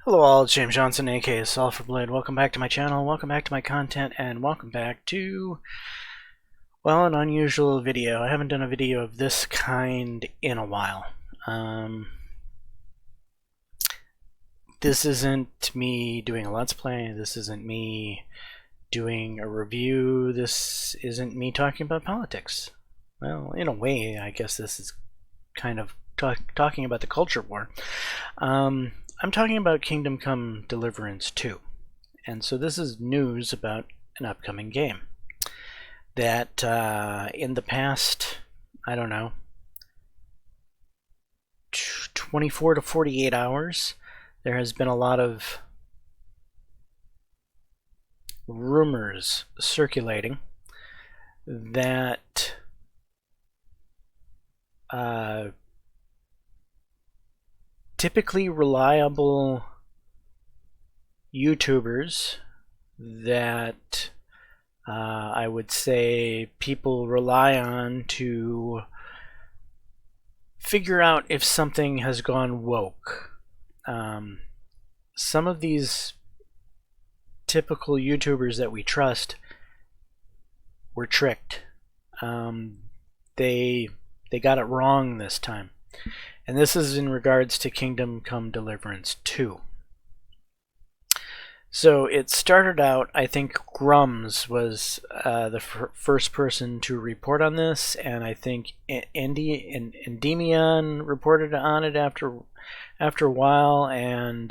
Hello all, it's James Johnson, aka Sulfurblade. Welcome back to my channel, welcome back to my content, and welcome back to, well, an unusual video. I haven't done a video of this kind in a while. This isn't me doing a Let's Play, this isn't me doing a review, this isn't me talking about politics. Well, in a way, I guess this is kind of talking about the culture war. I'm talking about Kingdom Come Deliverance 2. And so this is news about an upcoming game that in the past, I don't know, 24 to 48 hours, there has been a lot of rumors circulating that typically reliable YouTubers that I would say people rely on to figure out if something has gone woke. Some of these typical YouTubers that we trust were tricked. They got it wrong this time. And this is in regards to Kingdom Come Deliverance 2. So it started out, I think Grums was the first person to report on this, and I think Endymion reported on it after a while, and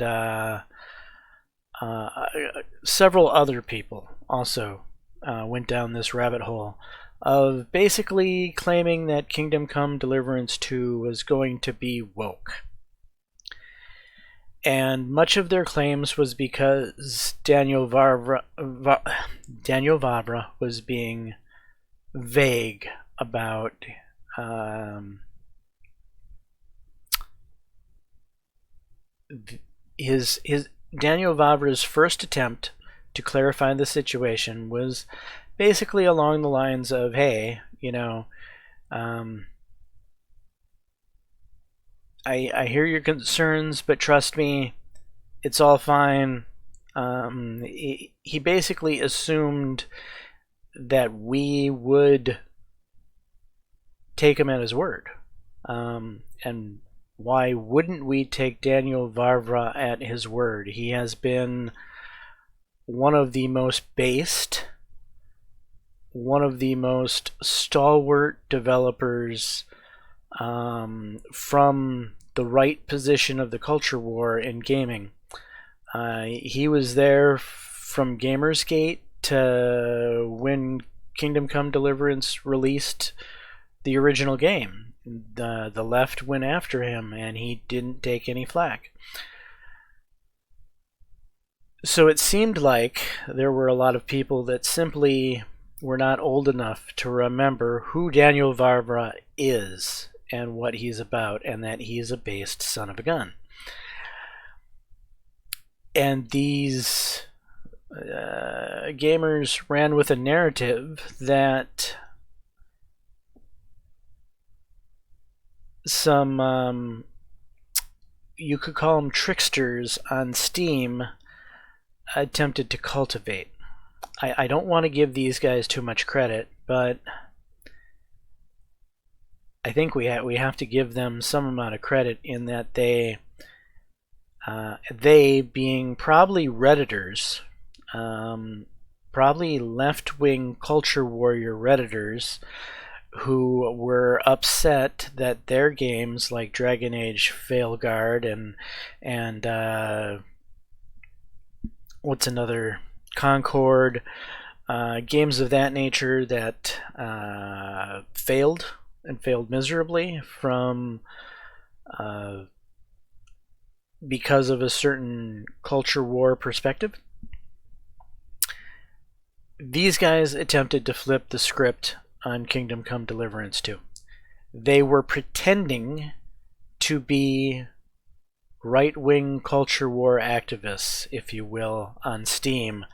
several other people also went down this rabbit hole of basically claiming that Kingdom Come Deliverance 2 was going to be woke. And much of their claims was because Daniel Vavra was being vague about his Daniel Vavra's first attempt to clarify the situation was basically along the lines of, hey, you know, I hear your concerns, but trust me, it's all fine. He basically assumed that we would take him at his word. And why wouldn't we take Daniel Vavra at his word? He has been one of the most based, one of the most stalwart developers from the right position of the culture war in gaming. He was there from Gamersgate to when Kingdom Come Deliverance released the original game. The left went after him and he didn't take any flack. So it seemed like there were a lot of people that simply were not old enough to remember who Daniel Vavra is and what he's about, and that he's a based son of a gun. And these gamers ran with a narrative that some, you could call them tricksters on Steam, attempted to cultivate. I don't want to give these guys too much credit, but I think we have to give them some amount of credit in that they being probably Redditors, probably left-wing culture warrior Redditors, who were upset that their games like Dragon Age Failguard and what's another, Concord, games of that nature that failed miserably from because of a certain culture war perspective. These guys attempted to flip the script on Kingdom Come Deliverance 2. They were pretending to be right-wing culture war activists, if you will, on Steam,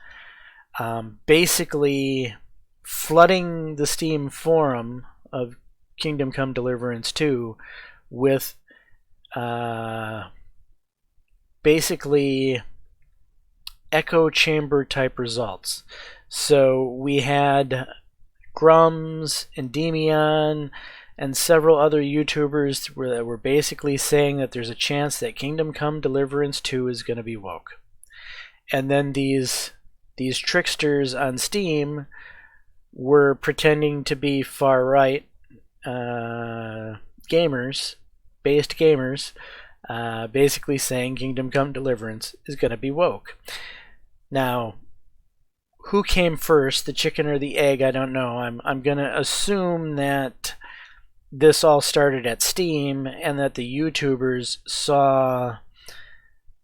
basically flooding the Steam forum of Kingdom Come Deliverance 2 with basically echo chamber type results. So we had Grums, Endymion, and several other YouTubers that were basically saying that there's a chance that Kingdom Come Deliverance 2 is going to be woke. And then these tricksters on Steam were pretending to be far right gamers, basically saying Kingdom Come Deliverance is going to be woke. Now, who came first, the chicken or the egg? I don't know. I'm going to assume that this all started at Steam and that the YouTubers saw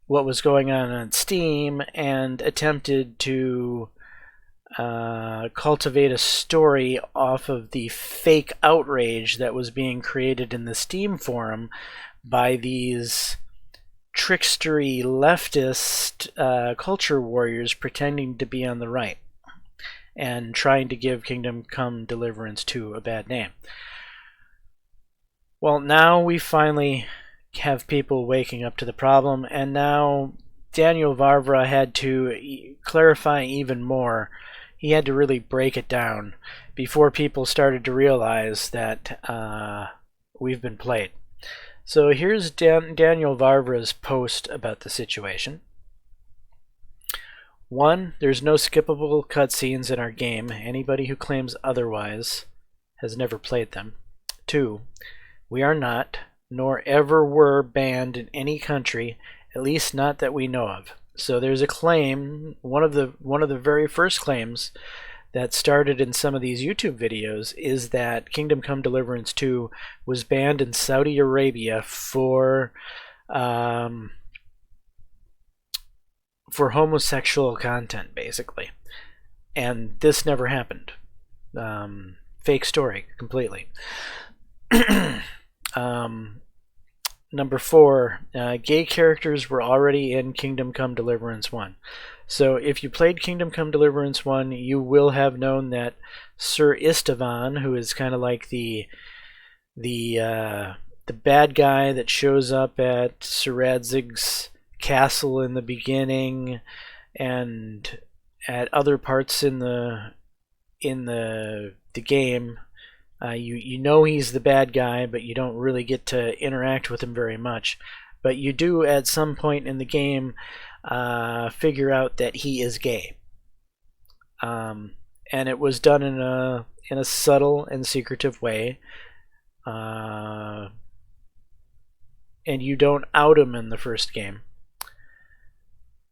what was going on Steam and attempted to cultivate a story off of the fake outrage that was being created in the Steam forum by these trickstery leftist culture warriors pretending to be on the right and trying to give Kingdom Come Deliverance 2 a bad name. Well, now we finally have people waking up to the problem, and now Daniel Vavra had to clarify even more. He had to really break it down before people started to realize that we've been played. So here's Daniel Vavra's post about the situation. 1. There's no skippable cutscenes in our game. Anybody who claims otherwise has never played them. 2. We are not, nor ever were, banned in any country, at least not that we know of. So there's a claim, one of the very first claims that started in some of these YouTube videos is that Kingdom Come Deliverance 2 was banned in Saudi Arabia for homosexual content, basically. And this never happened. Fake story, completely. Number 4, gay characters were already in Kingdom Come Deliverance 1. So if you played Kingdom Come Deliverance 1, you will have known that Sir Istvan, who is kind of like the bad guy that shows up at Sir Radzig's castle in the beginning and at other parts in the game. You know he's the bad guy, but you don't really get to interact with him very much. But you do at some point in the game figure out that he is gay. And it was done in a subtle and secretive way. And you don't out him in the first game.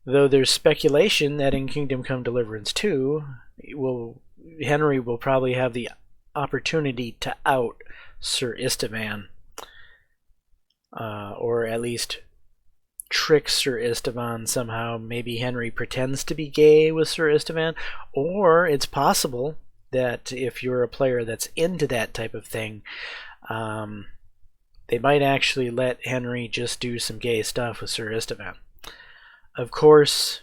Though there's speculation that in Kingdom Come Deliverance 2, Henry will probably have the opportunity to out Sir Istvan, or at least trick Sir Istvan somehow. Maybe Henry pretends to be gay with Sir Istvan, or it's possible that if you're a player that's into that type of thing, they might actually let Henry just do some gay stuff with Sir Istvan. Of course,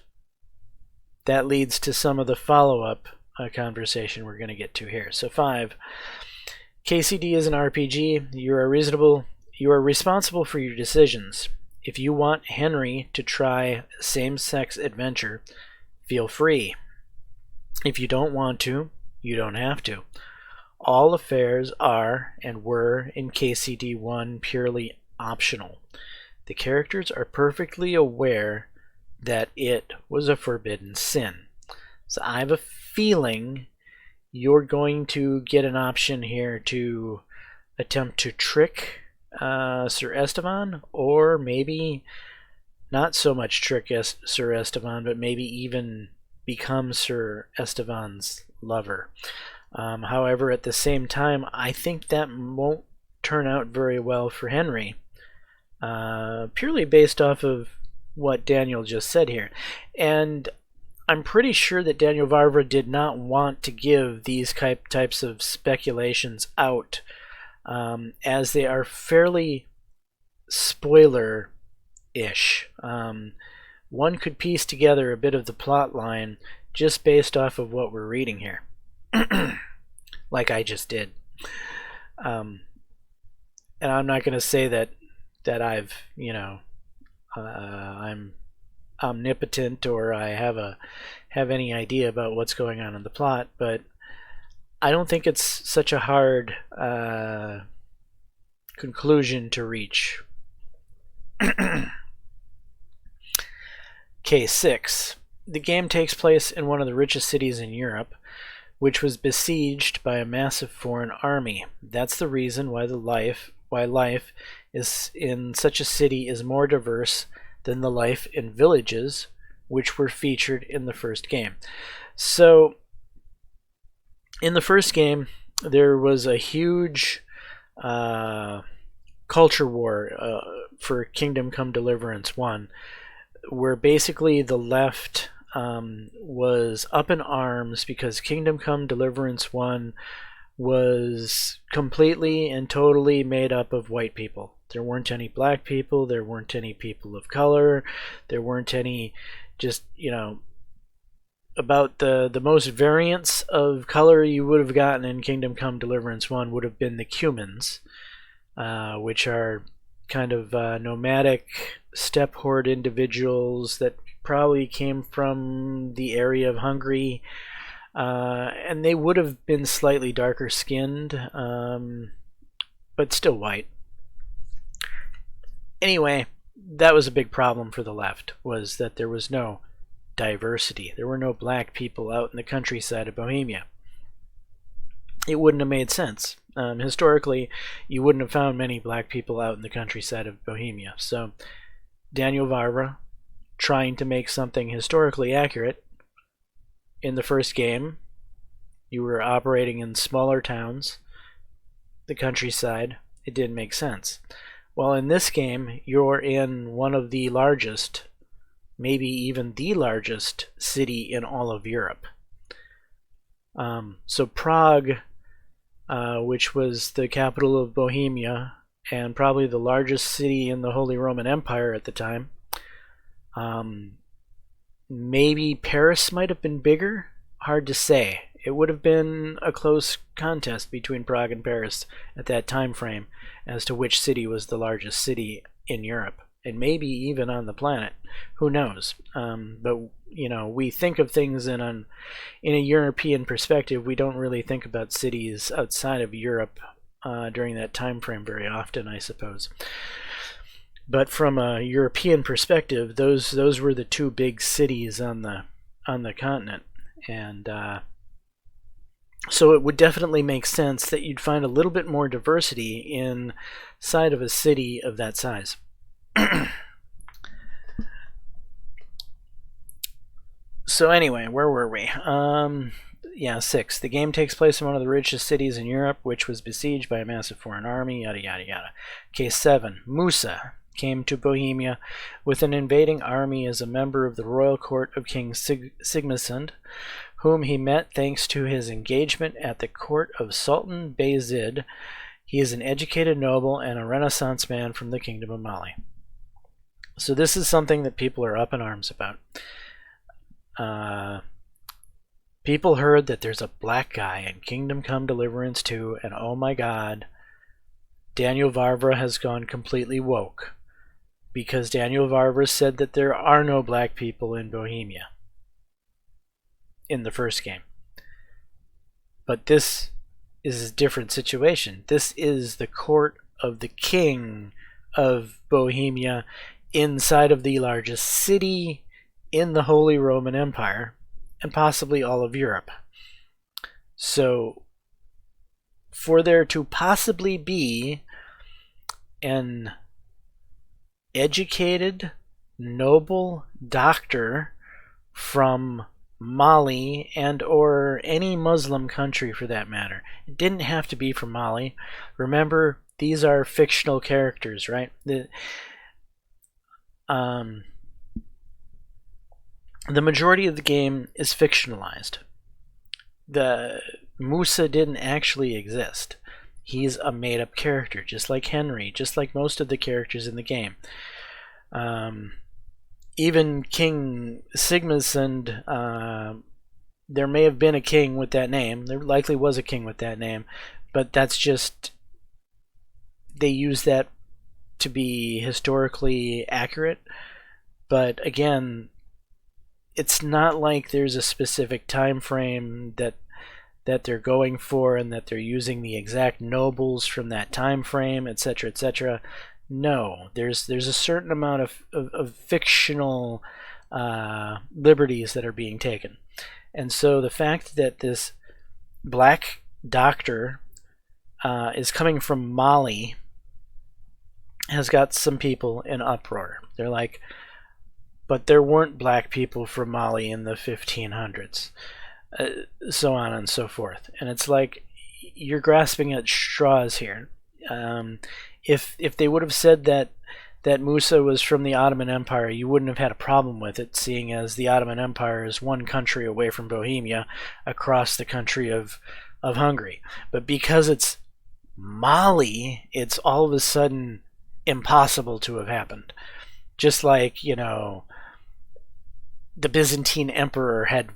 that leads to some of the follow-up conversation we're going to get to here. So 5, KCD is an RPG. You are responsible for your decisions. If you want Henry to try same-sex adventure, feel free. If you don't want to, you don't have to. All affairs are and were in KCD 1 purely optional. The characters are perfectly aware that it was a forbidden sin. So I have a feeling you're going to get an option here to attempt to trick Sir Istvan, or maybe not so much trick Sir Istvan, but maybe even become Sir Istvan's lover. However, at the same time, I think that won't turn out very well for Henry, purely based off of what Daniel just said here. And I'm pretty sure that Daniel Vavra did not want to give these types of speculations out, as they are fairly spoiler-ish. One could piece together a bit of the plot line just based off of what we're reading here, like I just did. And I'm not going to say that I've, I'm omnipotent or I have any idea about what's going on in the plot, but I don't think it's such a hard conclusion to reach. Case 6. The game takes place in one of the richest cities in Europe, which was besieged by a massive foreign army. That's the reason why life is in such a city is more diverse than the life in villages, which were featured in the first game. So, in the first game, there was a huge culture war for Kingdom Come Deliverance 1, where basically the left was up in arms because Kingdom Come Deliverance 1 was completely and totally made up of white people. There weren't any black people, there weren't any people of color, there weren't any just, about the most variance of color you would have gotten in Kingdom Come Deliverance 1 would have been the Cumans, which are kind of nomadic steppe horde individuals that probably came from the area of Hungary, and they would have been slightly darker skinned, but still white. Anyway, that was a big problem for the left, was that there was no diversity. There were no black people out in the countryside of Bohemia. It wouldn't have made sense. Historically, you wouldn't have found many black people out in the countryside of Bohemia. So Daniel Vavra, trying to make something historically accurate, in the first game, you were operating in smaller towns, the countryside. It didn't make sense. Well, in this game, you're in one of the largest, maybe even the largest city in all of Europe. So Prague, which was the capital of Bohemia and probably the largest city in the Holy Roman Empire at the time, maybe Paris might have been bigger. Hard to say. It would have been a close contest between Prague and Paris at that time frame as to which city was the largest city in Europe, and maybe even on the planet. Who knows? But we think of things in a European perspective. We don't really think about cities outside of Europe during that time frame very often, I suppose. But from a European perspective, those were the two big cities on the continent, and so it would definitely make sense that you'd find a little bit more diversity inside of a city of that size. So anyway, where were we? 6. The game takes place in one of the richest cities in Europe, which was besieged by a massive foreign army, yada yada yada. Case 7. Musa came to Bohemia with an invading army as a member of the royal court of King Sigismund, whom he met thanks to his engagement at the court of Sultan Bayezid. He is an educated noble and a Renaissance man from the Kingdom of Mali. So this is something that people are up in arms about. People heard that there's a black guy in Kingdom Come Deliverance 2, and oh my god, Daniel Vavra has gone completely woke, because Daniel Vavra said that there are no black people in Bohemia in the first game. But this is a different situation. This is the court of the king of Bohemia inside of the largest city in the Holy Roman Empire and possibly all of Europe. So for there to possibly be an educated, noble doctor from Mali and or any Muslim country for that matter. It didn't have to be from Mali. Remember, these are fictional characters, right? The majority of the game is fictionalized. The Musa didn't actually exist. He's a made-up character, just like Henry, just like most of the characters in the game. Even King Sigismund, there may have been a king with that name. There likely was a king with that name, but that's just, they use that to be historically accurate, but again, it's not like there's a specific time frame that they're going for and that they're using the exact nobles from that time frame, etc., etc. No, there's a certain amount of fictional liberties that are being taken. And so the fact that this black doctor is coming from Mali has got some people in uproar. They're like, but there weren't black people from Mali in the 1500s, so on and so forth. And it's like, you're grasping at straws here. If they would have said that Musa was from the Ottoman Empire, you wouldn't have had a problem with it, seeing as the Ottoman Empire is one country away from Bohemia, across the country of Hungary. But because it's Mali, it's all of a sudden impossible to have happened. Just like, you know, the Byzantine emperor had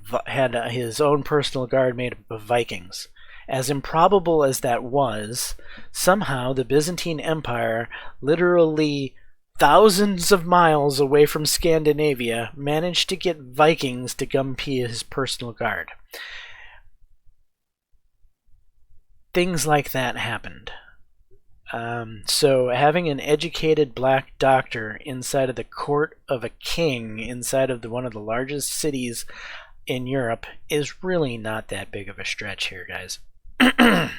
his own personal guard made up of Vikings. As improbable as that was, somehow the Byzantine Empire, literally thousands of miles away from Scandinavia, managed to get Vikings to come be his personal guard. Things like that happened. So having an educated black doctor inside of the court of a king, inside of one of the largest cities in Europe, is really not that big of a stretch here, guys. And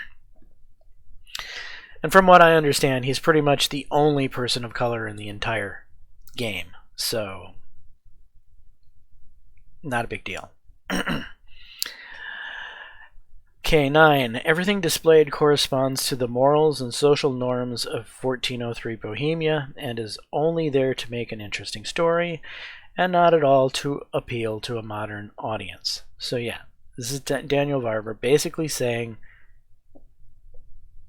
from what I understand, he's pretty much the only person of color in the entire game. So, not a big deal. K9. Everything displayed corresponds to the morals and social norms of 1403 Bohemia and is only there to make an interesting story and not at all to appeal to a modern audience. So yeah, this is Daniel Varver basically saying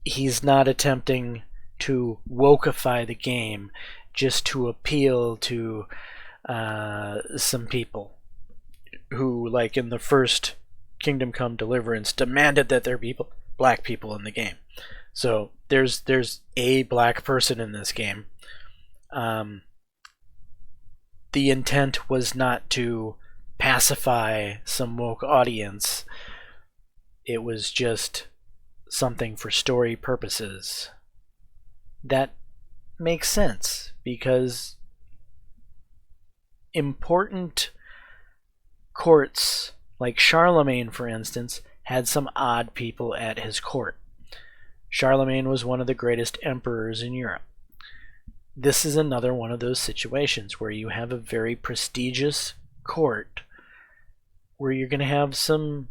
he's not attempting to wokeify the game just to appeal to some people who, like in the first Kingdom Come Deliverance, demanded that there be black people in the game. So there's a black person in this game. The intent was not to pacify some woke audience. It was just something for story purposes. That makes sense because important courts, like Charlemagne, for instance, had some odd people at his court. Charlemagne was one of the greatest emperors in Europe. This is another one of those situations where you have a very prestigious court where you're going to have some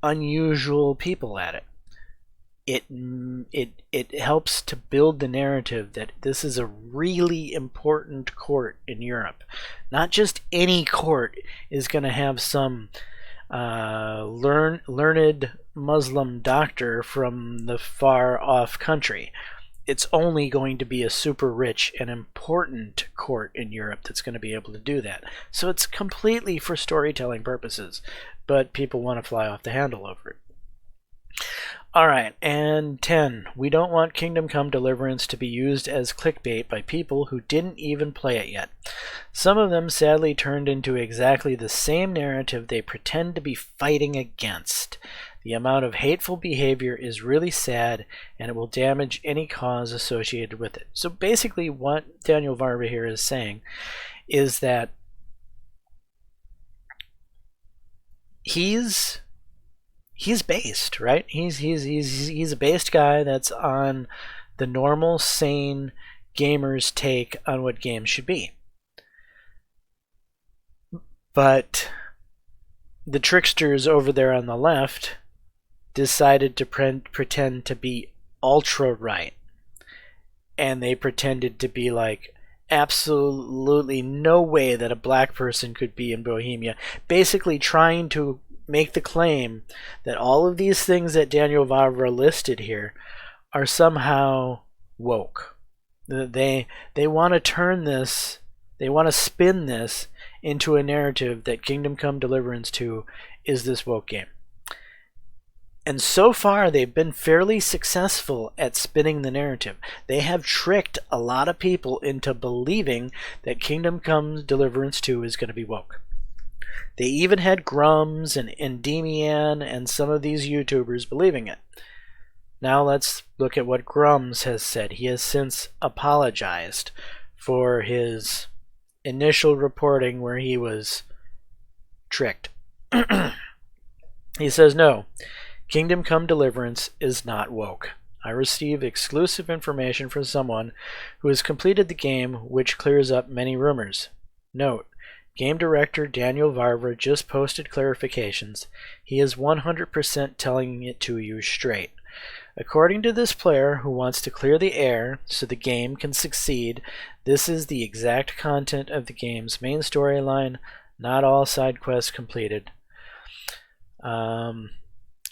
unusual people at it. It helps to build the narrative that this is a really important court in Europe. Not just any court is going to have some learned Muslim doctor from the far off country. It's only going to be a super rich and important court in Europe that's going to be able to do that. So it's completely for storytelling purposes, but people want to fly off the handle over it. Alright, and 10. We don't want Kingdom Come Deliverance to be used as clickbait by people who didn't even play it yet. Some of them sadly turned into exactly the same narrative they pretend to be fighting against. The amount of hateful behavior is really sad, and it will damage any cause associated with it. So basically what Daniel Varva here is saying is that he's based, right? He's a based guy that's on the normal, sane gamer's take on what games should be. But the tricksters over there on the left decided to pretend to be ultra right. And they pretended to be like, absolutely no way that a black person could be in Bohemia. Basically trying to make the claim that all of these things that Daniel Varva listed here are somehow woke. They want to turn this, they want to spin this into a narrative that Kingdom Come Deliverance 2 is this woke game. And so far, they've been fairly successful at spinning the narrative. They have tricked a lot of people into believing that Kingdom Come Deliverance 2 is going to be woke. They even had Grums and Endymion and some of these YouTubers believing it. Now let's look at what Grums has said. He has since apologized for his initial reporting where he was tricked. He says, "No, Kingdom Come Deliverance is not woke. I received exclusive information from someone who has completed the game, which clears up many rumors. Note, game director Daniel Varva just posted clarifications. He is 100% telling it to you straight. According to this player who wants to clear the air so the game can succeed, this is the exact content of the game's main storyline, not all side quests completed.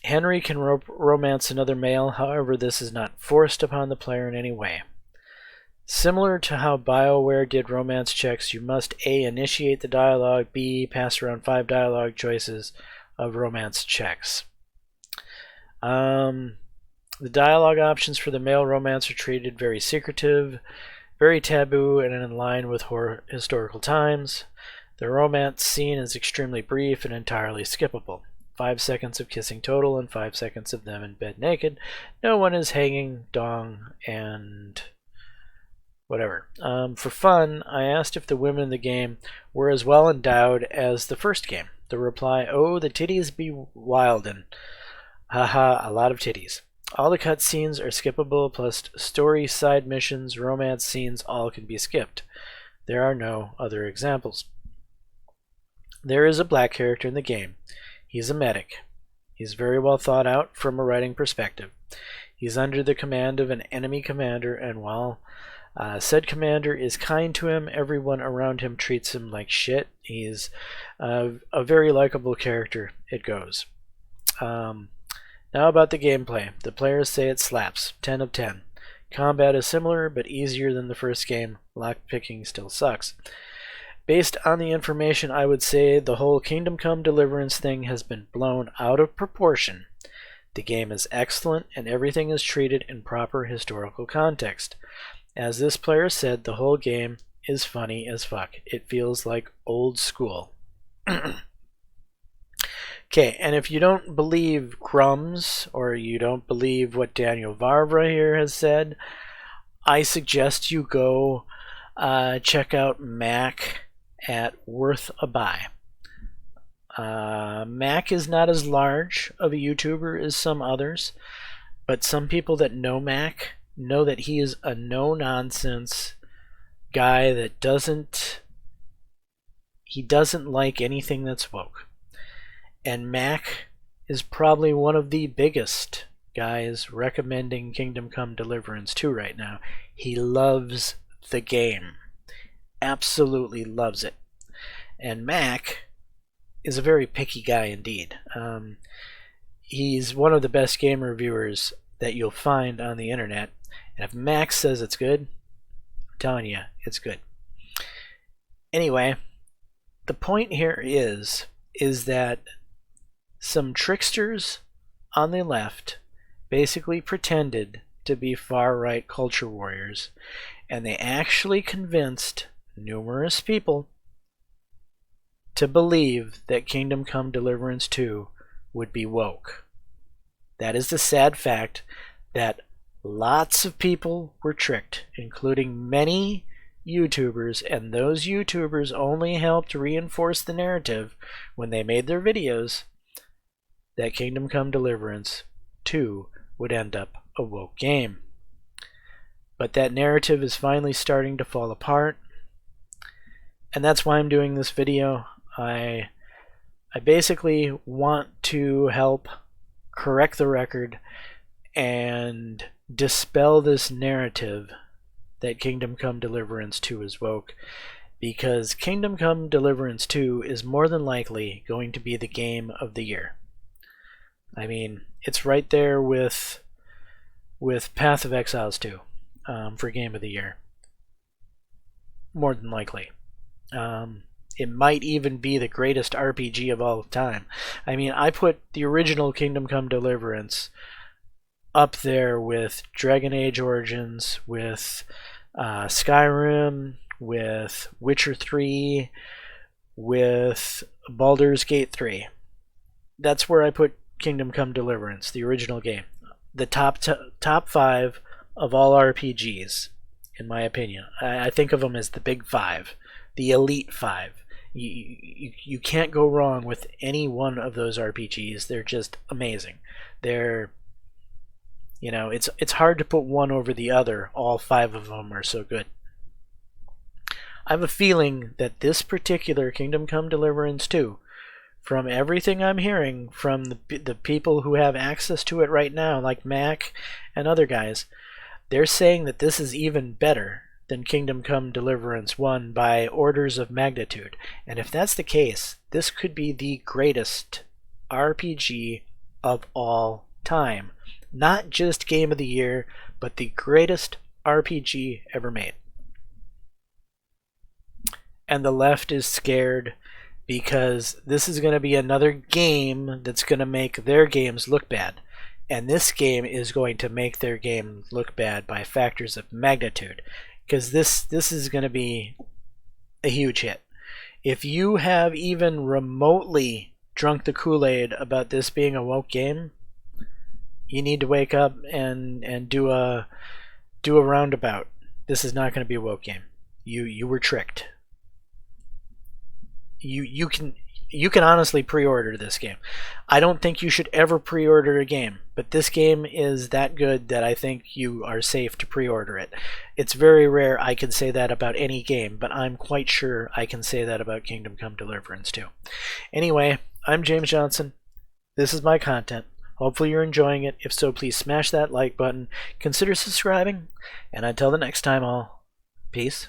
Henry can romance another male, however this is not forced upon the player in any way. Similar to how BioWare did romance checks, you must A. initiate the dialogue, B. pass around 5 dialogue choices of romance checks. The dialogue options for the male romance are treated very secretive, very taboo, and in line with historical times. The romance scene is extremely brief and entirely skippable. 5 seconds of kissing total and 5 seconds of them in bed naked. No one is hanging, dong, and whatever. For fun, I asked if the women in the game were as well endowed as the first game. The reply, oh, the titties be wildin'. Haha, a lot of titties. All the cutscenes are skippable, plus story, side missions, romance scenes, all can be skipped. There are no other examples. There is a black character in the game. He's a medic. He's very well thought out from a writing perspective. He's under the command of an enemy commander, and while said commander is kind to him, everyone around him treats him like shit. He's a very likable character, it goes. Now about the gameplay. The players say it slaps. 10 of 10. Combat is similar, but easier than the first game. Lockpicking still sucks. Based on the information, I would say the whole Kingdom Come Deliverance thing has been blown out of proportion. The game is excellent, and everything is treated in proper historical context. As this player said, the whole game is funny as fuck. It feels like old school." Okay, and if you don't believe Grums, or you don't believe what Daniel Varva here has said, I suggest you go check out Mac at Worth a Buy. Mac is not as large of a YouTuber as some others, but some people that know Mac know that he is a no-nonsense guy that doesn't like anything that's woke. And Mac is probably one of the biggest guys recommending Kingdom Come Deliverance 2 right now. He loves the game. Absolutely loves it. And Mac is a very picky guy indeed. He's one of the best game reviewers that you'll find on the internet. And if Mac says it's good, I'm telling you, it's good. Anyway, the point here is that some tricksters on the left basically pretended to be far-right culture warriors, and they actually convinced numerous people to believe that Kingdom Come Deliverance 2 would be woke. That is the sad fact that lots of people were tricked, including many YouTubers, and those YouTubers only helped reinforce the narrative when they made their videos that Kingdom Come Deliverance 2 would end up a woke game. But that narrative is finally starting to fall apart, and that's why I'm doing this video. I basically want to help correct the record and dispel this narrative that Kingdom Come Deliverance 2 is woke, because Kingdom Come Deliverance 2 is more than likely going to be the game of the year. I mean, it's right there with Path of Exiles 2 for Game of the Year. More than likely. It might even be the greatest RPG of all time. I mean, I put the original Kingdom Come Deliverance up there with Dragon Age Origins, with Skyrim, with Witcher 3, with Baldur's Gate 3. That's where I put Kingdom Come Deliverance, the original game. The top 5 of all RPGs, in my opinion. I think of them as the big 5, the elite 5. You can't go wrong with any one of those RPGs. They're just amazing. They're, it's hard to put one over the other. All 5 of them are so good. I have a feeling that this particular Kingdom Come Deliverance 2, from everything I'm hearing from the people who have access to it right now, like Mac and other guys, they're saying that this is even better than Kingdom Come Deliverance 1 by orders of magnitude. And if that's the case, this could be the greatest RPG of all time. Not just Game of the Year, but the greatest RPG ever made. And the left is scared because this is going to be another game that's going to make their games look bad. And this game is going to make their game look bad by factors of magnitude. Because this is going to be a huge hit. If you have even remotely drunk the Kool-Aid about this being a woke game, you need to wake up and do a roundabout. This is not going to be a woke game. You were tricked. You can honestly pre-order this game. I don't think you should ever pre-order a game, but this game is that good that I think you are safe to pre-order it. It's very rare I can say that about any game, but I'm quite sure I can say that about Kingdom Come Deliverance too. Anyway, I'm James Johnson. This is my content. Hopefully you're enjoying it. If so, please smash that like button. Consider subscribing. And until the next time, all, peace.